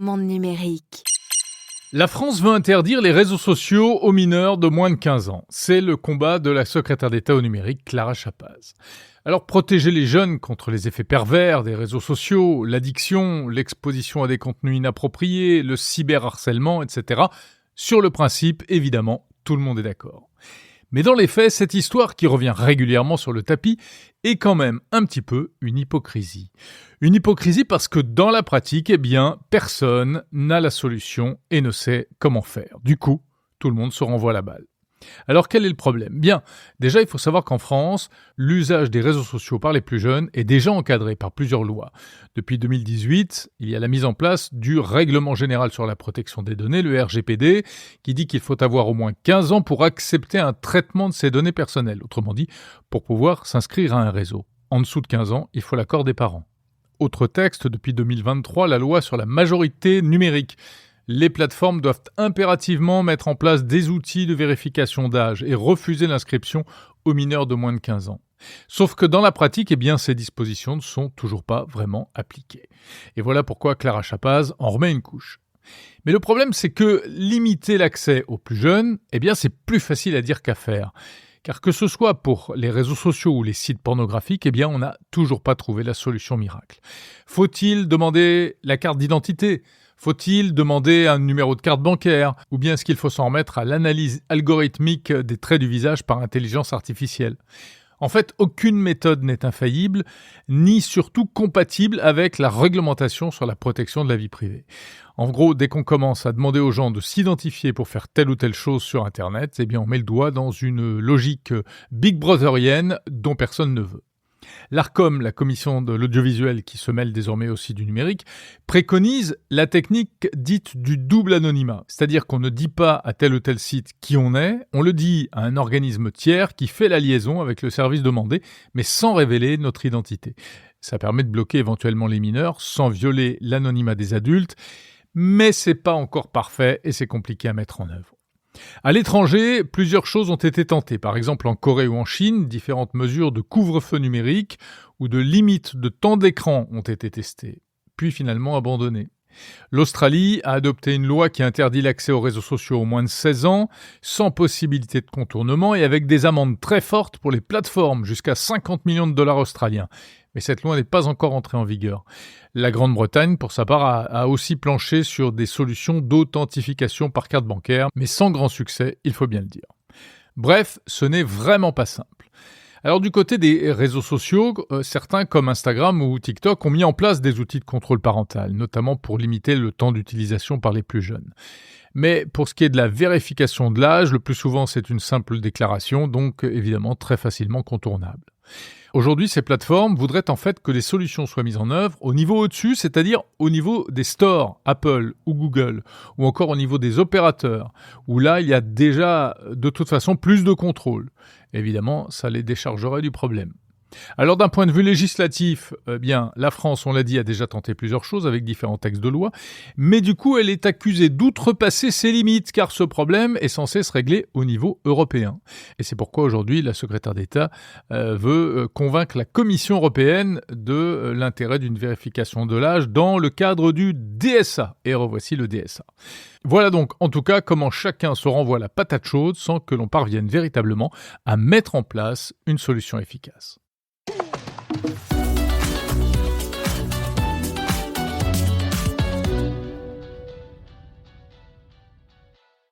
Monde numérique. La France veut interdire les réseaux sociaux aux mineurs de moins de 15 ans. C'est le combat de la secrétaire d'État au numérique, Clara Chapaz. Alors, protéger les jeunes contre les effets pervers des réseaux sociaux, l'addiction, l'exposition à des contenus inappropriés, le cyberharcèlement, etc. Sur le principe, évidemment, tout le monde est d'accord. Mais dans les faits, cette histoire qui revient régulièrement sur le tapis est quand même un petit peu une hypocrisie. Une hypocrisie parce que dans la pratique, personne n'a la solution et ne sait comment faire. Du coup, tout le monde se renvoie la balle. Alors quel est le problème ? Déjà il faut savoir qu'en France, l'usage des réseaux sociaux par les plus jeunes est déjà encadré par plusieurs lois. Depuis 2018, il y a la mise en place du Règlement général sur la protection des données, le RGPD, qui dit qu'il faut avoir au moins 15 ans pour accepter un traitement de ces données personnelles. Autrement dit, pour pouvoir s'inscrire à un réseau. En dessous de 15 ans, il faut l'accord des parents. Autre texte, depuis 2023, la loi sur la majorité numérique. Les plateformes doivent impérativement mettre en place des outils de vérification d'âge et refuser l'inscription aux mineurs de moins de 15 ans. Sauf que dans la pratique, ces dispositions ne sont toujours pas vraiment appliquées. Et voilà pourquoi Clara Chapaz en remet une couche. Mais le problème, c'est que limiter l'accès aux plus jeunes, c'est plus facile à dire qu'à faire. Car que ce soit pour les réseaux sociaux ou les sites pornographiques, on n'a toujours pas trouvé la solution miracle. Faut-il demander la carte d'identité ? Faut-il demander un numéro de carte bancaire ? Ou bien est-ce qu'il faut s'en remettre à l'analyse algorithmique des traits du visage par intelligence artificielle ? En fait, aucune méthode n'est infaillible, ni surtout compatible avec la réglementation sur la protection de la vie privée. En gros, dès qu'on commence à demander aux gens de s'identifier pour faire telle ou telle chose sur Internet, on met le doigt dans une logique Big Brotherienne dont personne ne veut. L'ARCOM, la commission de l'audiovisuel qui se mêle désormais aussi du numérique, préconise la technique dite du double anonymat. C'est-à-dire qu'on ne dit pas à tel ou tel site qui on est, on le dit à un organisme tiers qui fait la liaison avec le service demandé, mais sans révéler notre identité. Ça permet de bloquer éventuellement les mineurs sans violer l'anonymat des adultes, mais c'est pas encore parfait et c'est compliqué à mettre en œuvre. À l'étranger, plusieurs choses ont été tentées. Par exemple, en Corée ou en Chine, différentes mesures de couvre-feu numérique ou de limite de temps d'écran ont été testées, puis finalement abandonnées. L'Australie a adopté une loi qui interdit l'accès aux réseaux sociaux aux moins de 16 ans, sans possibilité de contournement et avec des amendes très fortes pour les plateformes, jusqu'à 50 millions de dollars australiens. Mais cette loi n'est pas encore entrée en vigueur. La Grande-Bretagne, pour sa part, a aussi planché sur des solutions d'authentification par carte bancaire, mais sans grand succès, il faut bien le dire. Bref, ce n'est vraiment pas simple. Alors du côté des réseaux sociaux, certains comme Instagram ou TikTok ont mis en place des outils de contrôle parental, notamment pour limiter le temps d'utilisation par les plus jeunes. Mais pour ce qui est de la vérification de l'âge, le plus souvent c'est une simple déclaration, donc évidemment très facilement contournable. Aujourd'hui, ces plateformes voudraient en fait que les solutions soient mises en œuvre au niveau au-dessus, c'est-à-dire au niveau des stores, Apple ou Google, ou encore au niveau des opérateurs, où là, il y a déjà de toute façon plus de contrôle. Évidemment, ça les déchargerait du problème. Alors d'un point de vue législatif, la France, on l'a dit, a déjà tenté plusieurs choses avec différents textes de loi, mais du coup, elle est accusée d'outrepasser ses limites, car ce problème est censé se régler au niveau européen. Et c'est pourquoi aujourd'hui, la secrétaire d'État veut convaincre la Commission européenne de l'intérêt d'une vérification de l'âge dans le cadre du DSA. Et revoici le DSA. Voilà donc en tout cas comment chacun se renvoie la patate chaude sans que l'on parvienne véritablement à mettre en place une solution efficace.